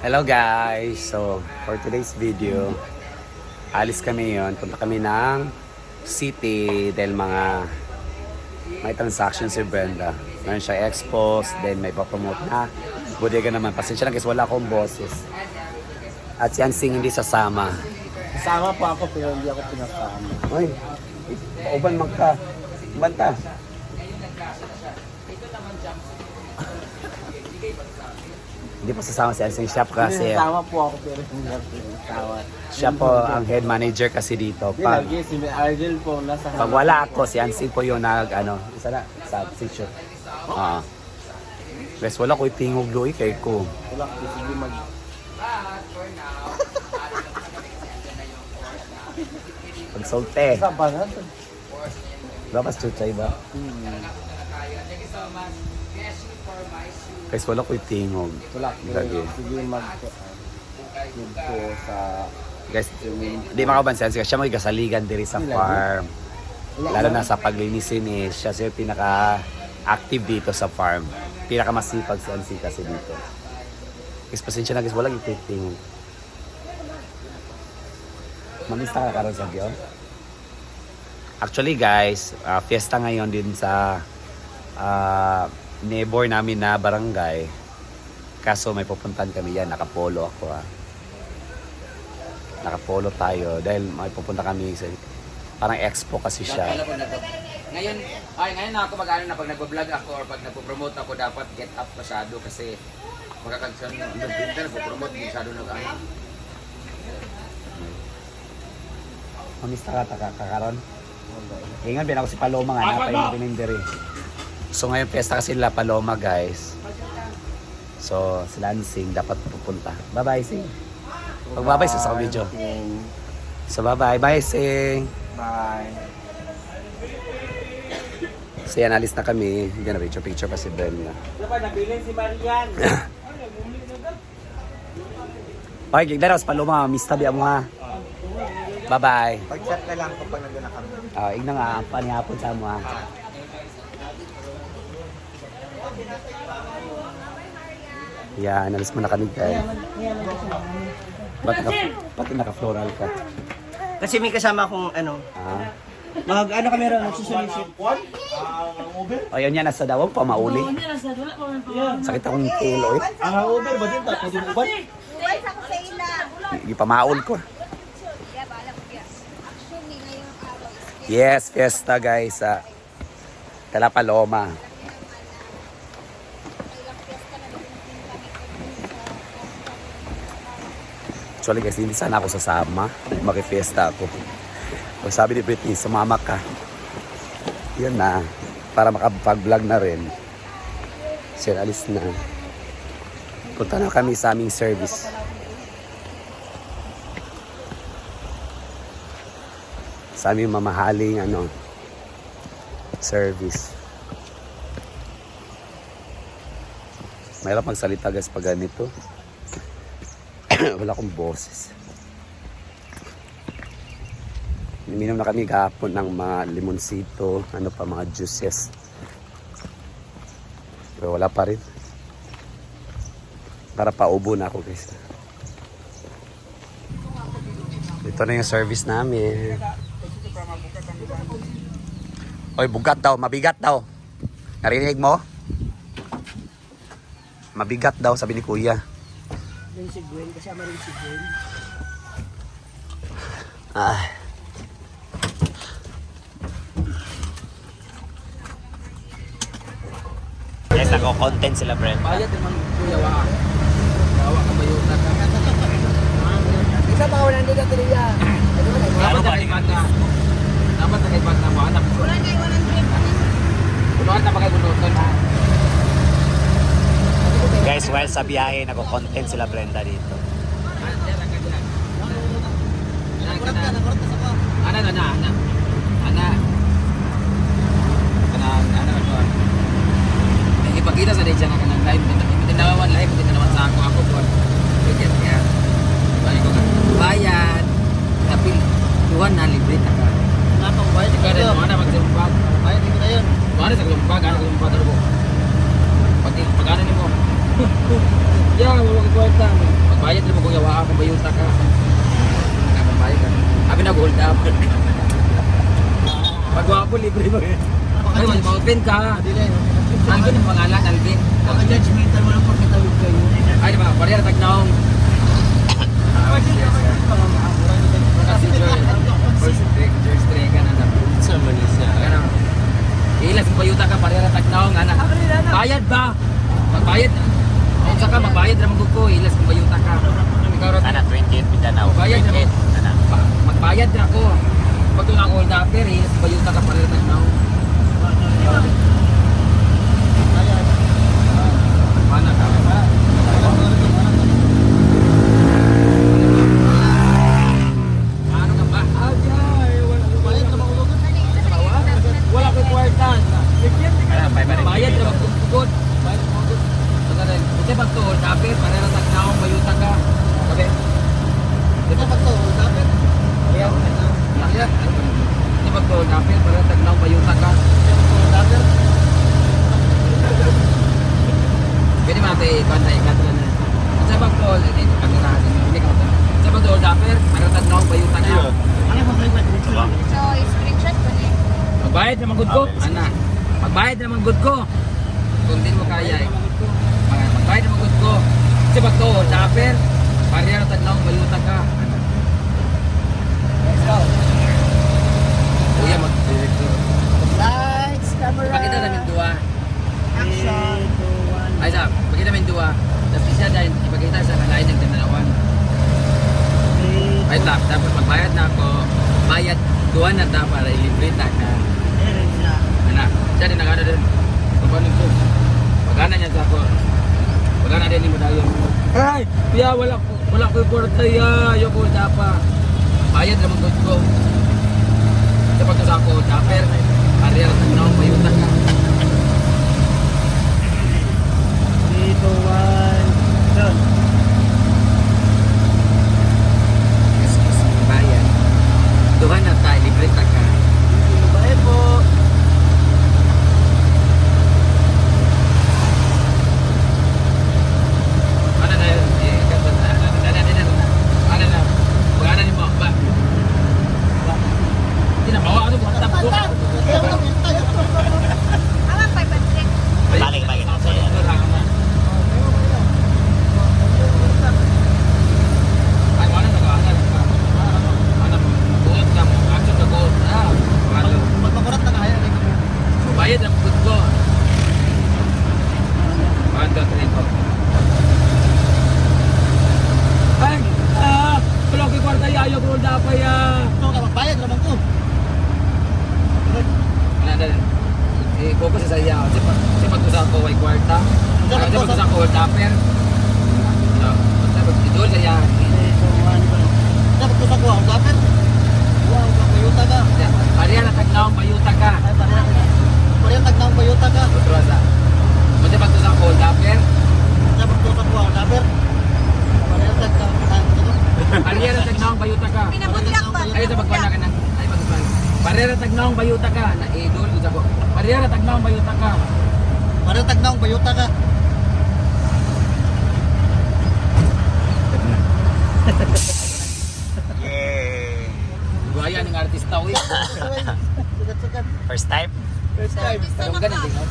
Hello guys! So, for today's video, alis kami yon. Punta kami ng city dahil may transaction si Brenda. Meron siya expos, then may papromote na bodega naman. Pasensya lang guys, wala akong boses. At si Ansing hindi sasama. Kasama po ako pero hindi ako pinasama. Uy, uban magka. Banta. Hindi pa sasama si Ansing Shop kasi Kasama po ako pero hindi ako pinasama. siya po ang head manager kasi dito. Lagi si Argel po nasa Pag wala ako, si Ansing po yung isa na, sa picture. Guys, wala ko itingog doy kay ko. Wala ko sige mag... Pagsolte. Sa ba na? Dapat chuchay ba? Guys, wala ko itingog. Wala ko Lagi. sige mag... Dito sa... Guys, di makabansin siya may kasaligan diri sa farm. Lalo na sa paglinisin siya siya yung pinaka-active dito sa farm. Pinaka-masipag si Ansing kasi dito. Guys, pasensya na guys, walang itingog. Mamista ka karon sa Gyo? Actually guys, fiesta ngayon din sa neighbor namin na barangay. Kaso may pupuntahan kami yan, nakapolo ako Nakapolo tayo dahil may pupunta kami sa parang expo kasi siya. Ngayon na ako mag-ano na pag nagbo-vlog ako or pag nagpo-promote ako dapat get up masyado kasi magkakagsan nagpo-promote masyado nag-ano. Mamista ka kakaron? Ingat din ako si Paloma nga napay mo binindiri. So ngayon fiesta kasi nila Paloma guys. So sila Ansing dapat pupunta. Bye-bye Sing. Pag-bye sa video. So bye-bye. Bye Sing. Bye. So yan, alis na kami. Hindi na picture pa si Brenda. Dapat nabilin si Marian. Okay, gigda raw sa Paloma. Miss tabi mo ha. Bye-bye. Pag-chat na lang kung pag nandun na kami. Igna nga, panihapon sa mo ha. Yan, alis mo na kami tayo. Pati naka-floral ka. Kasi may kasama akong ano, ano kami rin, nagsusulisit. O yun yan, nasa dawang pa mauli. Sakit akong kilo eh. Uber ba din? Tapos din uban? Ipamaol ko. Yes, fiesta guys sa Tala Paloma. Actually guys, hindi sana ako sasama. Makifiesta ako. Pag sabi ni Britney, sumama ka. Yan na. Para makapag-vlog na rin. So alis na. Punta na kami sa aming service. Sa aming mamahaling service. Mahirap magsalita guys pag ganito. Wala akong boses. Uminom na kami kahapon ng mga limonsito, mga juices. Pero wala pa rin. Para paubo na ako guys. Ito na yung service namin. Oy, bugat daw, mabigat daw. Narinig mo? Mabigat daw, sabi ni Kuya. Yung si Gwen, kasama rin si Gwen. Yes, nako-content sila, Brent. Bayad naman kuya wa. Bawa ka mayo na ka. Isa pa ako nandito ka tuloy yan. Dapat nakibat na. Dapat nakibat na mo anak. Wala kay walang trip. Kunuan na makigunuton ha. Guys, while sa biyahe, nako-content sila Brenda dito. Ipakita sa dyan na kanang live. Tinawawan live, tinawawan sa ako po. Budget niya. Bayad. Tapi Tuhan na libre ta ka. Natong bayad Ikaw rin, mana magsilumpag. Bayad dito na yun. Mana sa lumpag, ano sa lumpag ano mo? Pag ano ni mo? Yeah, wala ka kwenta. bayuta ka. Nagbabayad ka. Abi na hold up. Pagwapo libre mo. Ay, mag-open ka. Alvin ang pangalan, Alvin. Judgmental mo lang po kitawid kayo. Ay, di ba? Parehara tagnaong. Kasi first break ka na na. Sa Manisa. Ano? Ilas bayuta ka, parehara tagnaong. Ana. Bayad ba? Magbayad. Kung saka magbayad naman ko, ilas bayuta ka. Ikaw rin. Ana 28 Mindanao. Bayad na 28. Ana. Magbayad na ako. Pag doon ako hold up, ilas bayuta ka, parehara tagnaong. Mana ka? Ano ka ba? Wala ko kwartan. Bayad na magtugtugod. Kasi pag to, dapat panera tagnaong bayuta ka. Sabi. Di ba pag to, dapat? Dapat. Di ba to, dapat panera tagnaong bayuta ka. Pwede mati bantay ka na. Sa pag to, kami natin. Hindi ka mata. Sa pag to, dapat panera tagnaong bayuta ka. So, screenshot ko na. Magbayad na manggod ko. Ana. Magbayad na manggod ko. Kung din mo kaya eh. Magbayad na manggod ko. Kasi pag to, dapat pareha na tagnaong bayuta ka. Ana. Kuya, Lights, camera. Pakita namin dua. Action. Ay, sa, pakita namin dua. Tapos isa dahil ipakita sa kalain ng tinalawan. Ay, tapos magbayad na ako. Bayad dua na ta para ilibre ta ka. Ana, siya din nagana din. Kumbanin ko. Pagana niya sa ako. Pagana din ni Madayo. Ay, piya, wala ko yung porta ya. Yung porta pa. Bayad naman ko. Dapat ko sa ako, daper. Ariel, tagnaw, mayuta ka. Dito, one. Doon. Excuse me, bayad. Duhan na tayo, libre ta ka. Bye po. Ano na yun? Ano na? Pagana ni mo, ba? Hindi na, bawa ano, tap ko. Alam, 500. Balik na sa'yo. Ay, ano na ka? Ano mo? Buot ka mo. Action na buot. Ano? Magpakurat na kaya. Bayad ang good ko. 1, 2, 3, 4. Ay! Wala ko yung kwarta yayo ko dapat ya. Ito ka, magbayad naman ko. Wala na rin. Focus sa saya. Kasi pag-usap ko ay kwarta. Kasi pag-usap ko daper. Idol saya. Dito, one. Dapat ko sa kuha, ang dapat. Wow, bayuta ka. Ariya na tagnaong bayuta ka. Ay, pareha tagnaong bayuta ka. Utrosa. Kasi pag-usap ko daper. Dapat ko sa kuha, ang dapat. Pareha tagnaong bayuta ka. Ariya na tagnaong bayuta ka. Pinabudlak ba? Ay, sa pagkwana ka na. Ay, pagkwana. Pareha na tagnaong bayuta ka. Na idol. Ko. Pareha na tagnaong bayuta ka. Pareha tagnaong bayuta ka. Yay! Buhaya ng artista. Uy. Sugat-sugat. First time? First time. Anong ganun din, no?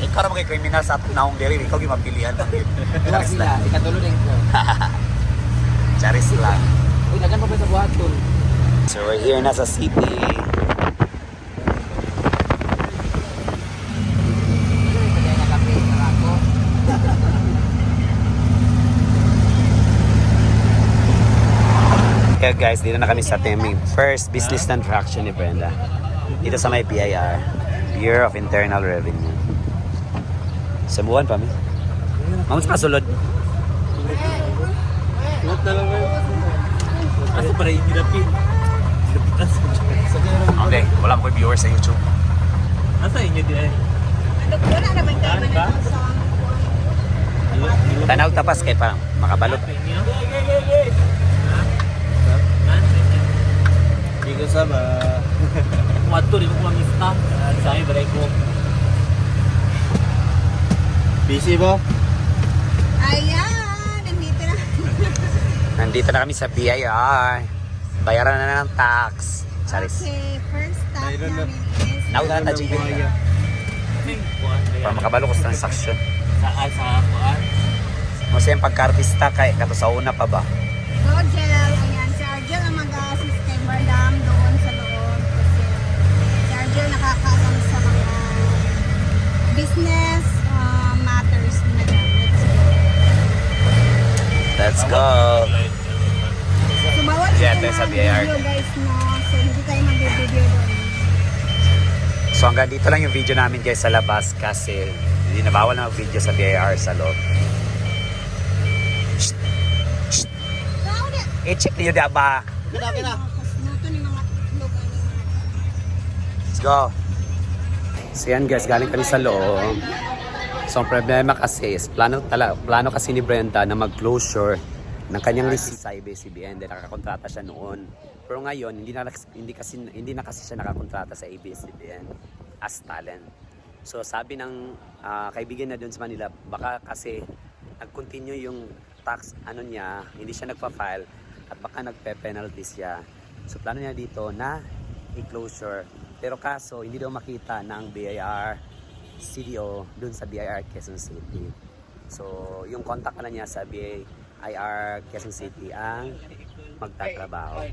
Ikaw na mga kriminal sa naong diri. Ikaw yung mapilihan. Dua sila. Ikatulo din ko. Charis lang. Uy, nagan pa ba sa buhaton? So we're here na sa city. Kaya guys, dito na kami sa Teming. First business transaction ni Brenda. Dito sa may BIR, Bureau of Internal Revenue. Sa buwan pa mi. Mamus pa sulod. Asa para hinapin? Okay, wala mo viewers sa YouTube. Asa inyo di ay? Wala naman kayo Ba? Tanaw tapas kay pa makabalot. Hindi ko sama. Wato rin ko mamista. Sa akin, balay ko. Busy ba? Ayan, nandito na. Nandito na kami sa BIR. Bayaran na ng tax. Charis. Okay, first stop namin is Nauna na tayo para makabalo ko sa transaction. Sa kuan. Kasi yung pagka-artista kay kato sa una pa ba? Rogel. Ayan, si Argel ang mag-assist kay Madam doon sa loob. Kasi si Argel nakakaalam sa mga business matters na dyan. Let's go! So, bawal Yeah, kayo tayo sa BIR. mag-video guys, no? So, hindi tayo mag-video doon. So hanggang dito lang yung video namin guys sa labas kasi hindi na bawal na mag-video sa BIR sa loob. Tao na. I-check niyo da ba? Kita. Luto ni mga itlog. Let's go! So yan guys, galing kami sa loob. So ang problema kasi is plano kasi ni Brenda na mag-closure ng kanyang receipt sa ABS-CBN dahil nakakontrata siya noon. Pero ngayon, hindi na kasi siya nakakontrata sa ABS-CBN as talent. So sabi ng kaibigan na doon sa Manila, baka kasi nag-continue yung tax niya, hindi siya nagpa-file at baka nagpe-penalty siya. So plano niya dito na i-closure. Pero kaso, hindi daw makita ng BIR CDO doon sa BIR Quezon City. So yung contact na niya sa BIR Quezon City ang magtatrabaho.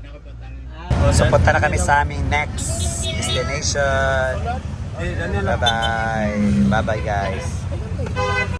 So punta na kami sa aming next destination. Bye-bye. Bye-bye guys.